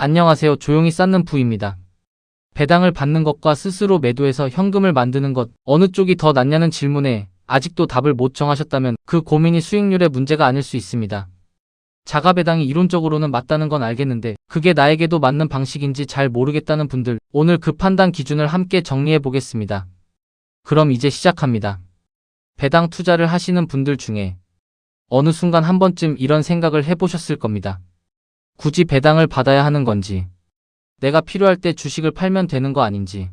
안녕하세요. 조용히 쌓는 부입니다. 배당을 받는 것과 스스로 매도해서 현금을 만드는 것, 어느 쪽이 더 낫냐는 질문에 아직도 답을 못 정하셨다면 그 고민이 수익률의 문제가 아닐 수 있습니다. 자가배당이 이론적으로는 맞다는 건 알겠는데 그게 나에게도 맞는 방식인지 잘 모르겠다는 분들, 오늘 그 판단 기준을 함께 정리해 보겠습니다. 그럼 이제 시작합니다. 배당 투자를 하시는 분들 중에 어느 순간 한 번쯤 이런 생각을 해보셨을 겁니다. 굳이 배당을 받아야 하는 건지, 내가 필요할 때 주식을 팔면 되는 거 아닌지,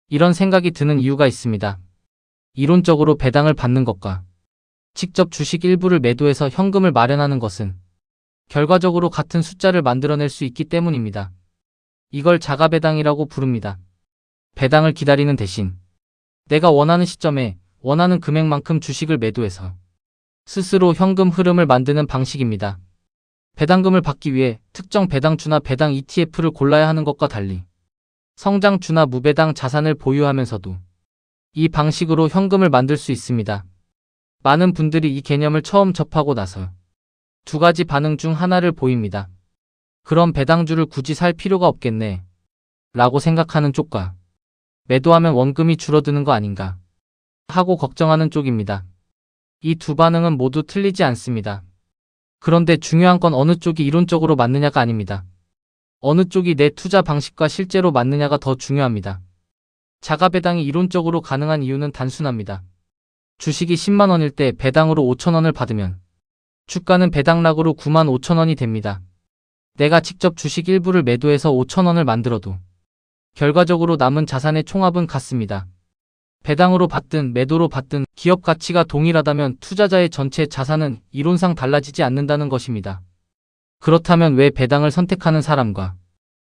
이런 생각이 드는 이유가 있습니다. 이론적으로 배당을 받는 것과 직접 주식 일부를 매도해서 현금을 마련하는 것은 결과적으로 같은 숫자를 만들어낼 수 있기 때문입니다. 이걸 자가배당이라고 부릅니다. 배당을 기다리는 대신 내가 원하는 시점에 원하는 금액만큼 주식을 매도해서 스스로 현금 흐름을 만드는 방식입니다. 배당금을 받기 위해 특정 배당주나 배당 ETF를 골라야 하는 것과 달리 성장주나 무배당 자산을 보유하면서도 이 방식으로 현금을 만들 수 있습니다. 많은 분들이 이 개념을 처음 접하고 나서 두 가지 반응 중 하나를 보입니다. 그럼 배당주를 굳이 살 필요가 없겠네 라고 생각하는 쪽과 매도하면 원금이 줄어드는 거 아닌가 하고 걱정하는 쪽입니다. 이 두 반응은 모두 틀리지 않습니다. 그런데 중요한 건 어느 쪽이 이론적으로 맞느냐가 아닙니다. 어느 쪽이 내 투자 방식과 실제로 맞느냐가 더 중요합니다. 자가배당이 이론적으로 가능한 이유는 단순합니다. 주식이 10만 원일 때 배당으로 5천 원을 받으면 주가는 배당락으로 9만 5천 원이 됩니다. 내가 직접 주식 일부를 매도해서 5천 원을 만들어도 결과적으로 남은 자산의 총합은 같습니다. 배당으로 받든 매도로 받든 기업 가치가 동일하다면 투자자의 전체 자산은 이론상 달라지지 않는다는 것입니다. 그렇다면 왜 배당을 선택하는 사람과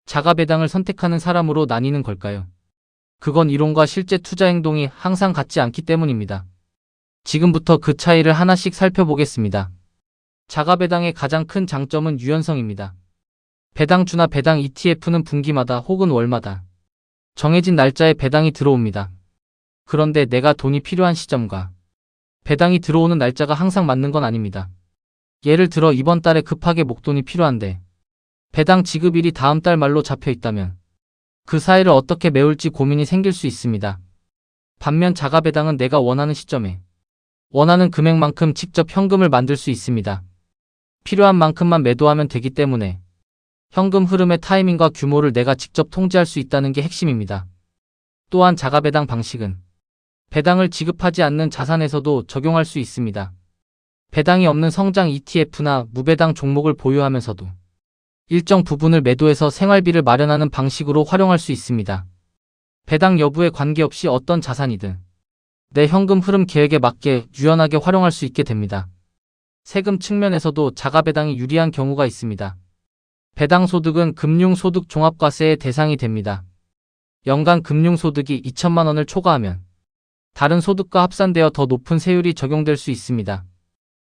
자가배당을 선택하는 사람으로 나뉘는 걸까요? 그건 이론과 실제 투자 행동이 항상 같지 않기 때문입니다. 지금부터 그 차이를 하나씩 살펴보겠습니다. 자가배당의 가장 큰 장점은 유연성입니다. 배당주나 배당 ETF는 분기마다 혹은 월마다 정해진 날짜에 배당이 들어옵니다. 그런데 내가 돈이 필요한 시점과 배당이 들어오는 날짜가 항상 맞는 건 아닙니다. 예를 들어 이번 달에 급하게 목돈이 필요한데 배당 지급일이 다음 달 말로 잡혀 있다면 그 사이를 어떻게 메울지 고민이 생길 수 있습니다. 반면 자가배당은 내가 원하는 시점에 원하는 금액만큼 직접 현금을 만들 수 있습니다. 필요한 만큼만 매도하면 되기 때문에 현금 흐름의 타이밍과 규모를 내가 직접 통제할 수 있다는 게 핵심입니다. 또한 자가배당 방식은 배당을 지급하지 않는 자산에서도 적용할 수 있습니다. 배당이 없는 성장 ETF나 무배당 종목을 보유하면서도 일정 부분을 매도해서 생활비를 마련하는 방식으로 활용할 수 있습니다. 배당 여부에 관계없이 어떤 자산이든 내 현금 흐름 계획에 맞게 유연하게 활용할 수 있게 됩니다. 세금 측면에서도 자가배당이 유리한 경우가 있습니다. 배당 소득은 금융소득 종합과세의 대상이 됩니다. 연간 금융소득이 2천만 원을 초과하면 다른 소득과 합산되어 더 높은 세율이 적용될 수 있습니다.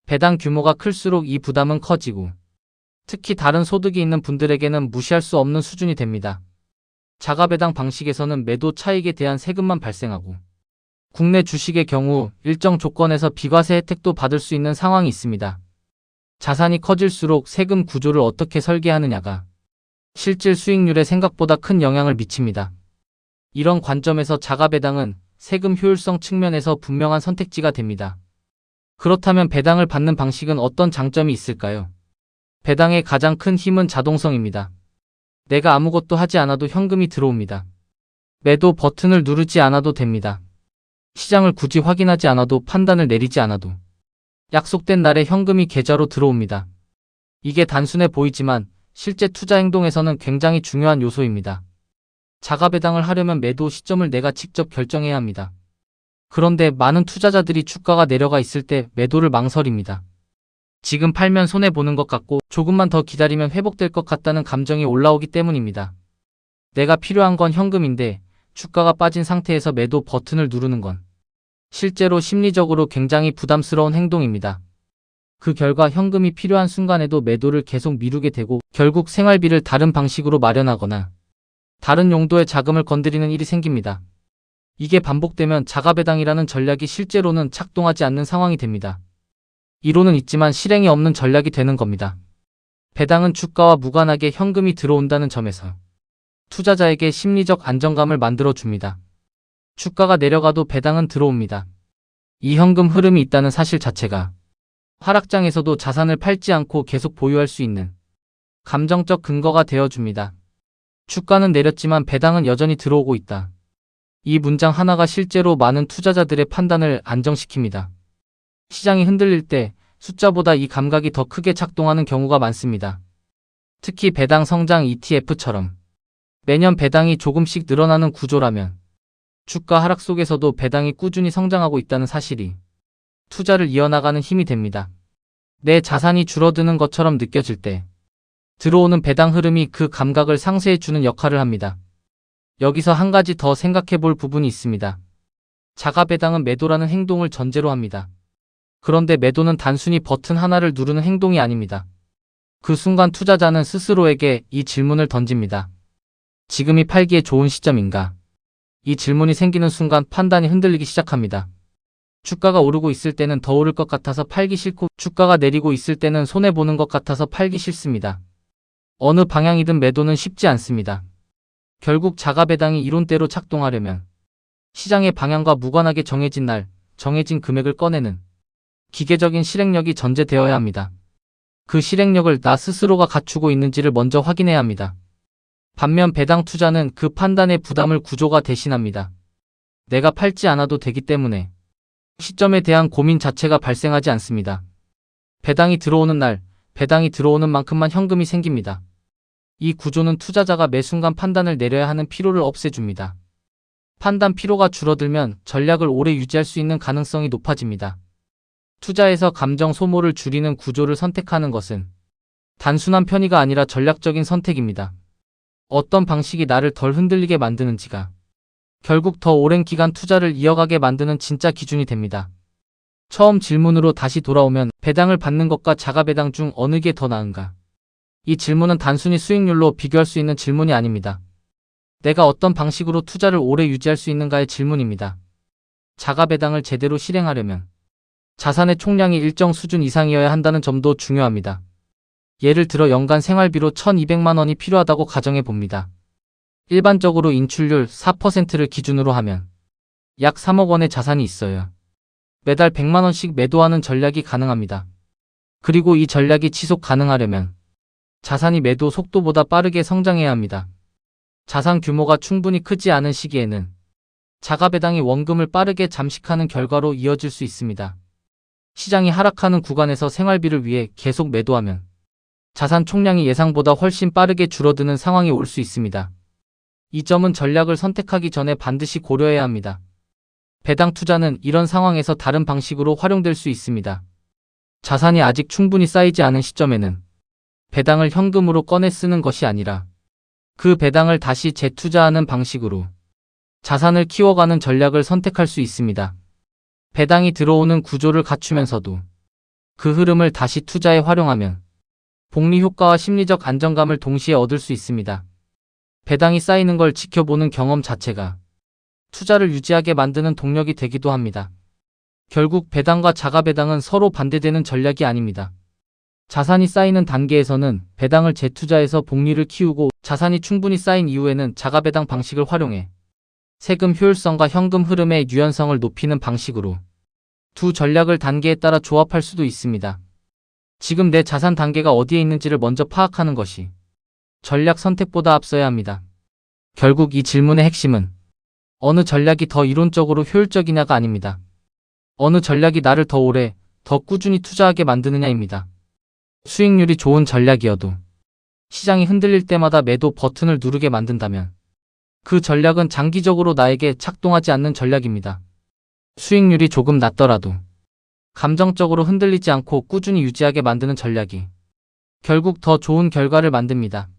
배당 규모가 클수록 이 부담은 커지고 특히 다른 소득이 있는 분들에게는 무시할 수 없는 수준이 됩니다. 자가배당 방식에서는 매도 차익에 대한 세금만 발생하고 국내 주식의 경우 일정 조건에서 비과세 혜택도 받을 수 있는 상황이 있습니다. 자산이 커질수록 세금 구조를 어떻게 설계하느냐가 실질 수익률에 생각보다 큰 영향을 미칩니다. 이런 관점에서 자가배당은 세금 효율성 측면에서 분명한 선택지가 됩니다. 그렇다면 배당을 받는 방식은 어떤 장점이 있을까요? 배당의 가장 큰 힘은 자동성입니다. 내가 아무것도 하지 않아도 현금이 들어옵니다. 매도 버튼을 누르지 않아도 됩니다. 시장을 굳이 확인하지 않아도 판단을 내리지 않아도 약속된 날에 현금이 계좌로 들어옵니다. 이게 단순해 보이지만 실제 투자 행동에서는 굉장히 중요한 요소입니다. 자가배당을 하려면 매도 시점을 내가 직접 결정해야 합니다. 그런데 많은 투자자들이 주가가 내려가 있을 때 매도를 망설입니다. 지금 팔면 손해보는 것 같고 조금만 더 기다리면 회복될 것 같다는 감정이 올라오기 때문입니다. 내가 필요한 건 현금인데 주가가 빠진 상태에서 매도 버튼을 누르는 건 실제로 심리적으로 굉장히 부담스러운 행동입니다. 그 결과 현금이 필요한 순간에도 매도를 계속 미루게 되고 결국 생활비를 다른 방식으로 마련하거나 다른 용도의 자금을 건드리는 일이 생깁니다. 이게 반복되면 자가배당이라는 전략이 실제로는 작동하지 않는 상황이 됩니다. 이론은 있지만 실행이 없는 전략이 되는 겁니다. 배당은 주가와 무관하게 현금이 들어온다는 점에서 투자자에게 심리적 안정감을 만들어 줍니다. 주가가 내려가도 배당은 들어옵니다. 이 현금 흐름이 있다는 사실 자체가 하락장에서도 자산을 팔지 않고 계속 보유할 수 있는 감정적 근거가 되어줍니다. 주가는 내렸지만 배당은 여전히 들어오고 있다. 이 문장 하나가 실제로 많은 투자자들의 판단을 안정시킵니다. 시장이 흔들릴 때 숫자보다 이 감각이 더 크게 작동하는 경우가 많습니다. 특히 배당 성장 ETF처럼 매년 배당이 조금씩 늘어나는 구조라면 주가 하락 속에서도 배당이 꾸준히 성장하고 있다는 사실이 투자를 이어나가는 힘이 됩니다. 내 자산이 줄어드는 것처럼 느껴질 때 들어오는 배당 흐름이 그 감각을 상쇄해주는 역할을 합니다. 여기서 한 가지 더 생각해 볼 부분이 있습니다. 자가 배당은 매도라는 행동을 전제로 합니다. 그런데 매도는 단순히 버튼 하나를 누르는 행동이 아닙니다. 그 순간 투자자는 스스로에게 이 질문을 던집니다. 지금이 팔기에 좋은 시점인가? 이 질문이 생기는 순간 판단이 흔들리기 시작합니다. 주가가 오르고 있을 때는 더 오를 것 같아서 팔기 싫고 주가가 내리고 있을 때는 손해보는 것 같아서 팔기 싫습니다. 어느 방향이든 매도는 쉽지 않습니다. 결국 자가 배당이 이론대로 작동하려면 시장의 방향과 무관하게 정해진 날, 정해진 금액을 꺼내는 기계적인 실행력이 전제되어야 합니다. 그 실행력을 나 스스로가 갖추고 있는지를 먼저 확인해야 합니다. 반면 배당 투자는 그 판단의 부담을 구조가 대신합니다. 내가 팔지 않아도 되기 때문에 시점에 대한 고민 자체가 발생하지 않습니다. 배당이 들어오는 날, 배당이 들어오는 만큼만 현금이 생깁니다. 이 구조는 투자자가 매 순간 판단을 내려야 하는 피로를 없애줍니다. 판단 피로가 줄어들면 전략을 오래 유지할 수 있는 가능성이 높아집니다. 투자에서 감정 소모를 줄이는 구조를 선택하는 것은 단순한 편의가 아니라 전략적인 선택입니다. 어떤 방식이 나를 덜 흔들리게 만드는지가 결국 더 오랜 기간 투자를 이어가게 만드는 진짜 기준이 됩니다. 처음 질문으로 다시 돌아오면 배당을 받는 것과 자가 배당 중 어느 게 더 나은가? 이 질문은 단순히 수익률로 비교할 수 있는 질문이 아닙니다. 내가 어떤 방식으로 투자를 오래 유지할 수 있는가의 질문입니다. 자가 배당을 제대로 실행하려면 자산의 총량이 일정 수준 이상이어야 한다는 점도 중요합니다. 예를 들어 연간 생활비로 1,200만 원이 필요하다고 가정해 봅니다. 일반적으로 인출률 4%를 기준으로 하면 약 3억 원의 자산이 있어요. 매달 100만 원씩 매도하는 전략이 가능합니다. 그리고 이 전략이 지속 가능하려면 자산이 매도 속도보다 빠르게 성장해야 합니다. 자산 규모가 충분히 크지 않은 시기에는 자가 배당이 원금을 빠르게 잠식하는 결과로 이어질 수 있습니다. 시장이 하락하는 구간에서 생활비를 위해 계속 매도하면 자산 총량이 예상보다 훨씬 빠르게 줄어드는 상황이 올 수 있습니다. 이 점은 전략을 선택하기 전에 반드시 고려해야 합니다. 배당 투자는 이런 상황에서 다른 방식으로 활용될 수 있습니다. 자산이 아직 충분히 쌓이지 않은 시점에는 배당을 현금으로 꺼내 쓰는 것이 아니라 그 배당을 다시 재투자하는 방식으로 자산을 키워가는 전략을 선택할 수 있습니다. 배당이 들어오는 구조를 갖추면서도 그 흐름을 다시 투자에 활용하면 복리 효과와 심리적 안정감을 동시에 얻을 수 있습니다. 배당이 쌓이는 걸 지켜보는 경험 자체가 투자를 유지하게 만드는 동력이 되기도 합니다. 결국 배당과 자가 배당은 서로 반대되는 전략이 아닙니다. 자산이 쌓이는 단계에서는 배당을 재투자해서 복리를 키우고 자산이 충분히 쌓인 이후에는 자가 배당 방식을 활용해 세금 효율성과 현금 흐름의 유연성을 높이는 방식으로 두 전략을 단계에 따라 조합할 수도 있습니다. 지금 내 자산 단계가 어디에 있는지를 먼저 파악하는 것이 전략 선택보다 앞서야 합니다. 결국 이 질문의 핵심은 어느 전략이 더 이론적으로 효율적이냐가 아닙니다. 어느 전략이 나를 더 오래, 더 꾸준히 투자하게 만드느냐입니다. 수익률이 좋은 전략이어도 시장이 흔들릴 때마다 매도 버튼을 누르게 만든다면 그 전략은 장기적으로 나에게 작동하지 않는 전략입니다. 수익률이 조금 낮더라도 감정적으로 흔들리지 않고 꾸준히 유지하게 만드는 전략이 결국 더 좋은 결과를 만듭니다.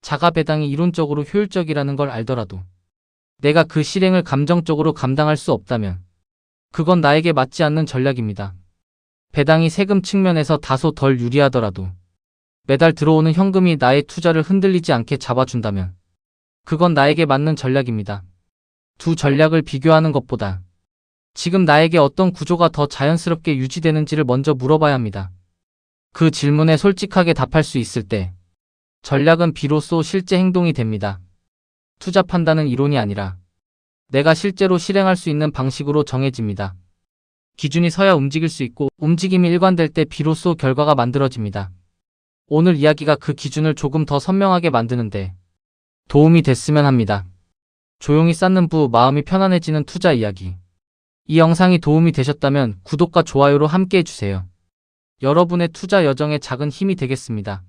자가 배당이 이론적으로 효율적이라는 걸 알더라도 내가 그 실행을 감정적으로 감당할 수 없다면 그건 나에게 맞지 않는 전략입니다. 배당이 세금 측면에서 다소 덜 유리하더라도 매달 들어오는 현금이 나의 투자를 흔들리지 않게 잡아준다면 그건 나에게 맞는 전략입니다. 두 전략을 비교하는 것보다 지금 나에게 어떤 구조가 더 자연스럽게 유지되는지를 먼저 물어봐야 합니다. 그 질문에 솔직하게 답할 수 있을 때 전략은 비로소 실제 행동이 됩니다. 투자 판단은 이론이 아니라 내가 실제로 실행할 수 있는 방식으로 정해집니다. 기준이 서야 움직일 수 있고 움직임이 일관될 때 비로소 결과가 만들어집니다. 오늘 이야기가 그 기준을 조금 더 선명하게 만드는데 도움이 됐으면 합니다. 조용히 쌓는 부 마음이 편안해지는 투자 이야기. 이 영상이 도움이 되셨다면 구독과 좋아요로 함께 해주세요. 여러분의 투자 여정에 작은 힘이 되겠습니다.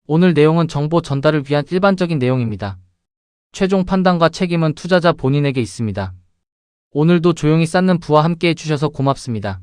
오늘 내용은 정보 전달을 위한 일반적인 내용입니다. 최종 판단과 책임은 투자자 본인에게 있습니다. 오늘도 조용히 쌓는 부와 함께 해주셔서 고맙습니다.